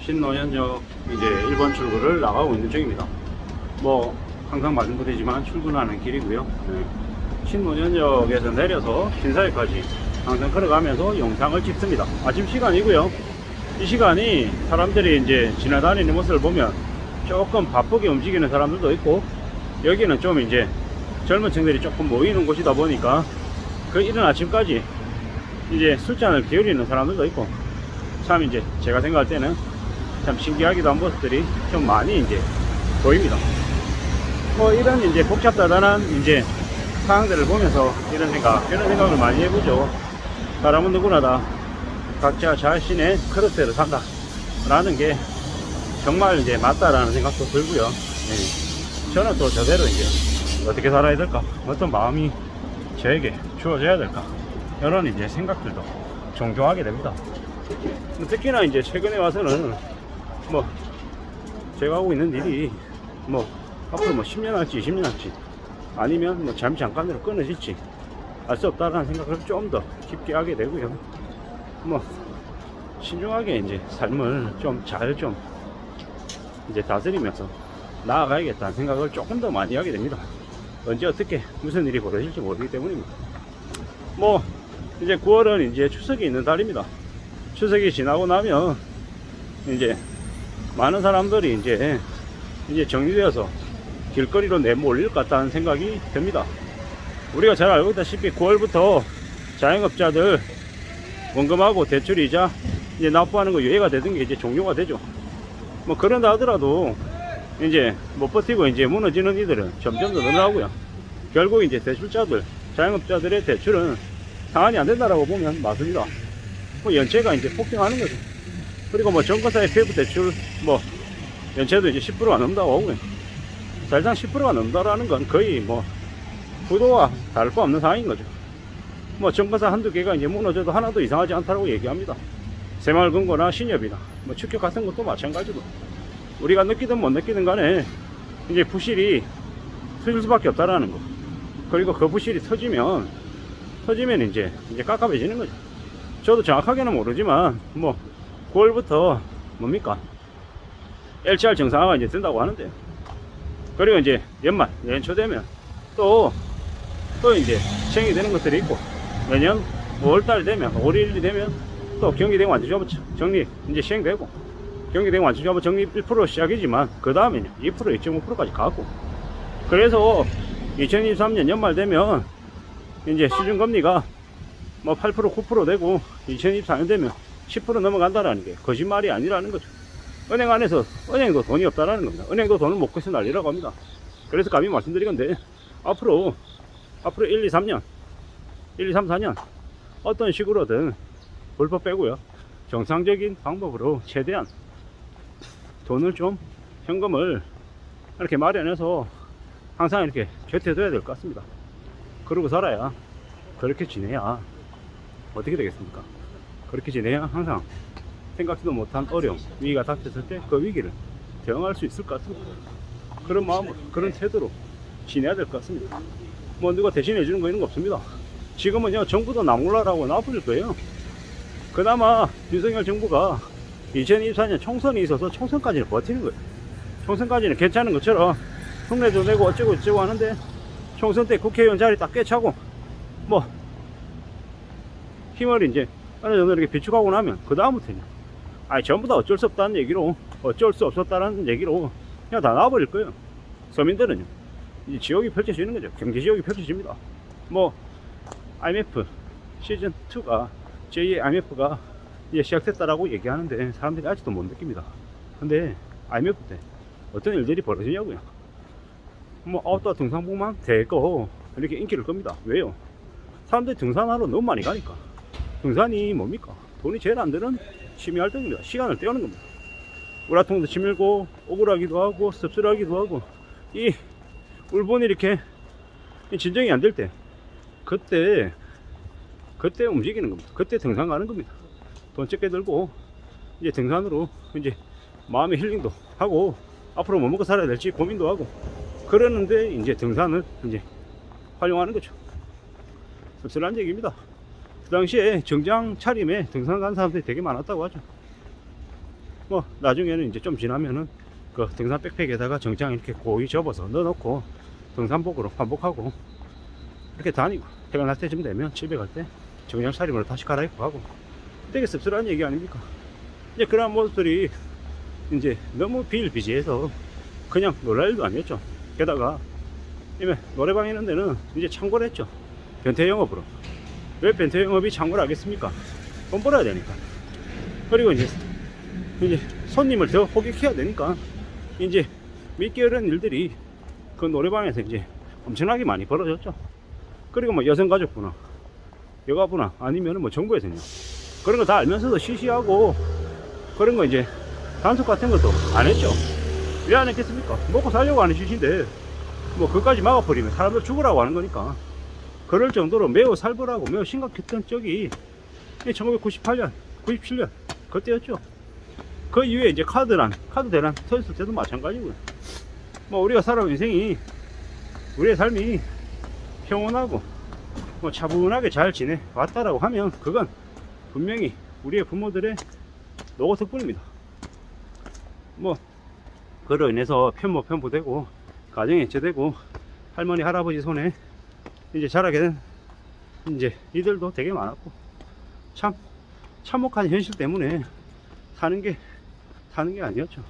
신노현역 이제 1번 출구를 나가고 있는 중입니다. 뭐 항상 말씀드리지만 출근하는 길이고요. 신노현역에서 내려서 신사역까지 항상 걸어가면서 영상을 찍습니다. 아침 시간이고요. 이 시간이 사람들이 이제 지나다니는 모습을 보면 조금 바쁘게 움직이는 사람들도 있고, 여기는 좀 이제 젊은 층들이 조금 모이는 곳이다 보니까 그 이른 아침까지 이제 술잔을 기울이는 사람들도 있고, 참 이제 제가 생각할 때는 참 신기하기도 한 모습들이 좀 많이 이제 보입니다. 뭐 이런 이제 복잡다단한 이제 상황들을 보면서 이런 생각을 많이 해보죠. 사람은 누구나 다 각자 자신의 크로스를 산다 라는 게 정말 이제 맞다라는 생각도 들고요. 저는 또 저대로 이제 어떻게 살아야 될까, 어떤 마음이 저에게 주어져야 될까, 이런 이제 생각들도 종종 하게 됩니다. 특히나 이제 최근에 와서는 뭐 제가 하고 있는 일이 뭐 앞으로 뭐 10년 할지 20년 할지 아니면 뭐 잠깐으로 끊어질지 알 수 없다라는 생각을 좀 더 깊게 하게 되고요. 뭐 신중하게 이제 삶을 좀 잘 이제 다스리면서 나아가야겠다는 생각을 조금 더 많이 하게 됩니다. 언제 어떻게 무슨 일이 벌어질지 모르기 때문입니다. 뭐 이제 9월은 이제 추석이 있는 달입니다. 추석이 지나고 나면 이제 많은 사람들이 이제 정리되어서 길거리로 내몰릴 것 같다는 생각이 듭니다. 우리가 잘 알고 있다시피 9월부터 자영업자들 원금하고 대출이자 이제 납부하는 거 유예가 되던 게 이제 종료가 되죠. 뭐 그런다 하더라도 이제 못 버티고 이제 무너지는 이들은 점점 더 늘어나고요. 결국 이제 대출자들, 자영업자들의 대출은 상환이 안 된다라고 보면 맞습니다. 뭐 연체가 이제 폭등하는 거죠. 그리고 뭐 정권사 FF 대출 뭐 연체도 이제 10%가 넘는다고 하고요. 사실상 10%가 넘는다라는 건 거의 뭐 부도와 다를 바 없는 상황인 거죠. 뭐 정권사 한두 개가 이제 무너져도 하나도 이상하지 않다고 얘기합니다. 새마을금고나 신협이나 뭐 축협 같은 것도 마찬가지로 우리가 느끼든 못 느끼든 간에 이제 부실이 터질 수밖에 없다라는 거, 그리고 그 부실이 터지면 이제 깝깝해지는 거죠. 저도 정확하게는 모르지만 뭐 9월부터 뭡니까 LCR 정상화가 이제 된다고 하는데요. 그리고 이제 연초 되면 또 이제 시행이 되는 것들이 있고, 내년 5월달 되면 5월 1일이 되면 또 경기대응 완전조합 정리 이제 시행되고, 경기대응 완전조합 정리 1% 시작이지만 그 다음에는 2% 2.5%까지 가고, 그래서 2023년 연말 되면 이제 시중금리가 뭐 8% 9% 되고 2024년 되면 10% 넘어간다라는 게 거짓말이 아니라는 거죠. 은행 안에서 은행도 돈이 없다라는 겁니다. 은행도 돈을 못 구해서 난리라고 합니다. 그래서 감히 말씀드리건데 앞으로 1, 2, 3, 4년 어떤 식으로든 불법 빼고요, 정상적인 방법으로 최대한 돈을 좀 현금을 이렇게 마련해서 항상 이렇게 곁에 둬야 될 것 같습니다. 그러고 살아야, 그렇게 지내야 어떻게 되겠습니까? 그렇게 지내야 항상 생각지도 못한 어려움, 위기가 닥쳤을 때 그 위기를 대응할 수 있을 것 같습니다. 그런 마음으로, 그런 태도로 지내야 될 것 같습니다. 뭐 누가 대신해 주는 거 이런 거 없습니다. 지금은요 정부도 나몰라라고 놔버릴 거예요. 그나마 윤석열 정부가 2024년 총선이 있어서 총선까지는 버티는 거예요. 총선까지는 괜찮은 것처럼 흉내도 내고 어쩌고 저쩌고 하는데, 총선 때 국회의원 자리 딱 꿰차고 뭐 힘을 이제 어느 정도 이렇게 비축하고 나면 그 다음부터는 전부 다 어쩔 수 없다는 얘기로, 어쩔 수 없었다는 얘기로 그냥 다 놔버릴 거예요. 서민들은요 이제 지옥이 펼쳐지는 거죠. 경제 지옥이 펼쳐집니다. 뭐 IMF 시즌2가 제2의 IMF가 이제 시작됐다라고 얘기하는데 사람들이 아직도 못 느낍니다. 근데 IMF 때 어떤 일들이 벌어지냐고요. 뭐 아웃도어 등산복만 대거 이렇게 인기를 끕니다. 왜요? 사람들이 등산하러 너무 많이 가니까. 등산이 뭡니까? 돈이 제일 안 드는 취미 활동입니다. 시간을 때우는 겁니다. 우라통도 치밀고 억울하기도 하고 씁쓸하기도 하고, 이 울분이 이렇게 진정이 안 될 때 그때 움직이는 겁니다. 그때 등산 가는 겁니다. 돈 적게 들고 이제 등산으로 이제 마음의 힐링도 하고 앞으로 뭐 먹고 살아야 될지 고민도 하고, 그러는데 이제 등산을 이제 활용하는 거죠. 씁쓸한 얘기입니다. 그 당시에 정장 차림에 등산 간 사람들이 되게 많았다고 하죠. 뭐 나중에는 이제 좀 지나면은 그 등산 백팩에다가 정장 이렇게 고이 접어서 넣어놓고 등산복으로 반복하고 이렇게 다니고 퇴근할 때쯤 되면 집에 갈 때 정장 차림으로 다시 갈아입고 가고 되게 씁쓸한 얘기 아닙니까? 이제 그런 모습들이 이제 너무 비일비재해서 그냥 놀랄 일도 아니었죠. 게다가 이미 노래방 있는 데는 이제 창고를 했죠. 변태 영업으로. 왜 변태 영업이 창고를 하겠습니까? 돈 벌어야 되니까. 그리고 이제 손님을 더 호객해야 되니까 이제 믿기 어려운 일들이 그 노래방에서 이제 엄청나게 많이 벌어졌죠. 그리고 뭐 여성가족부나 여가부나 아니면은 뭐 정부에서요. 그런 거 다 알면서도 시시하고 그런 거 이제 단속 같은 것도 안 했죠. 왜 안 했겠습니까? 먹고 살려고 하는 짓인데 뭐 그것까지 막아버리면 사람들 죽으라고 하는 거니까. 그럴 정도로 매우 살벌하고 매우 심각했던 적이 1998년, 97년 그때였죠. 그 이후에 이제 카드 대란 터졌을 때도 마찬가지고요. 뭐 우리가 살아온 인생이 우리의 삶이 평온하고 뭐 차분하게 잘 지내왔다라고 하면 그건 분명히 우리의 부모들의 노고 덕분입니다. 뭐 그로 인해서 편모편부되고 가정이 해체되고 할머니 할아버지 손에 이제 자라게 된 이제 이들도 되게 많았고 참 참혹한 현실 때문에 사는 게 아니었죠.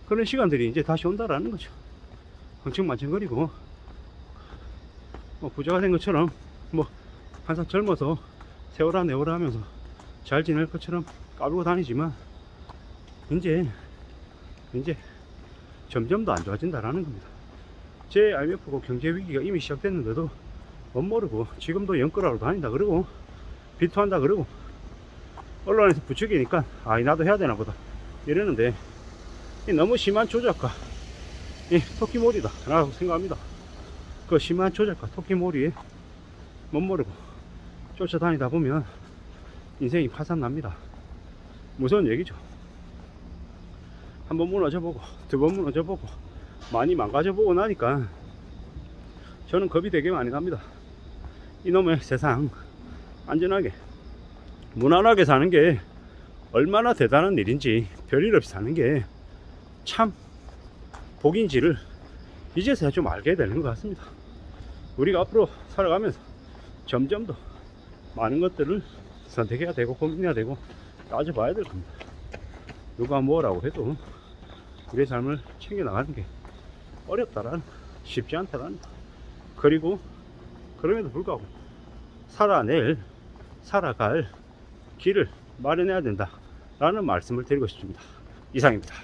그런 시간들이 이제 다시 온다라는 거죠. 흥청만청거리고 뭐 부자가 된 것처럼 뭐 항상 젊어서 세월아 내월아 하면서 잘 지낼 것처럼 까불고 다니지만 이제 점점 더 안 좋아진다라는 겁니다. 제 IMF고 경제위기가 이미 시작됐는데도 못 모르고 지금도 연끌하러 다닌다 그러고 비토한다 그러고 언론에서 부추기니까 아 나도 해야 되나 보다 이러는데 너무 심한 조작과 토끼몰이다 라고 생각합니다. 그 심한 조작과 토끼몰이에 못 모르고 쫓아다니다 보면 인생이 파산납니다. 무서운 얘기죠. 한 번 무너져보고 두 번 무너져보고 많이 망가져보고 나니까 저는 겁이 되게 많이 납니다. 이놈의 세상 안전하게 무난하게 사는 게 얼마나 대단한 일인지 별일 없이 사는 게 참 복인지를 이제서야 좀 알게 되는 것 같습니다. 우리가 앞으로 살아가면서 점점 더 많은 것들을 선택해야 되고 고민해야 되고 따져봐야 될 겁니다. 누가 뭐라고 해도 우리의 삶을 챙겨나가는 게 어렵다라는 쉽지 않다라는 거. 그리고 그럼에도 불구하고 살아갈 길을 마련해야 된다 라는 말씀을 드리고 싶습니다. 이상입니다.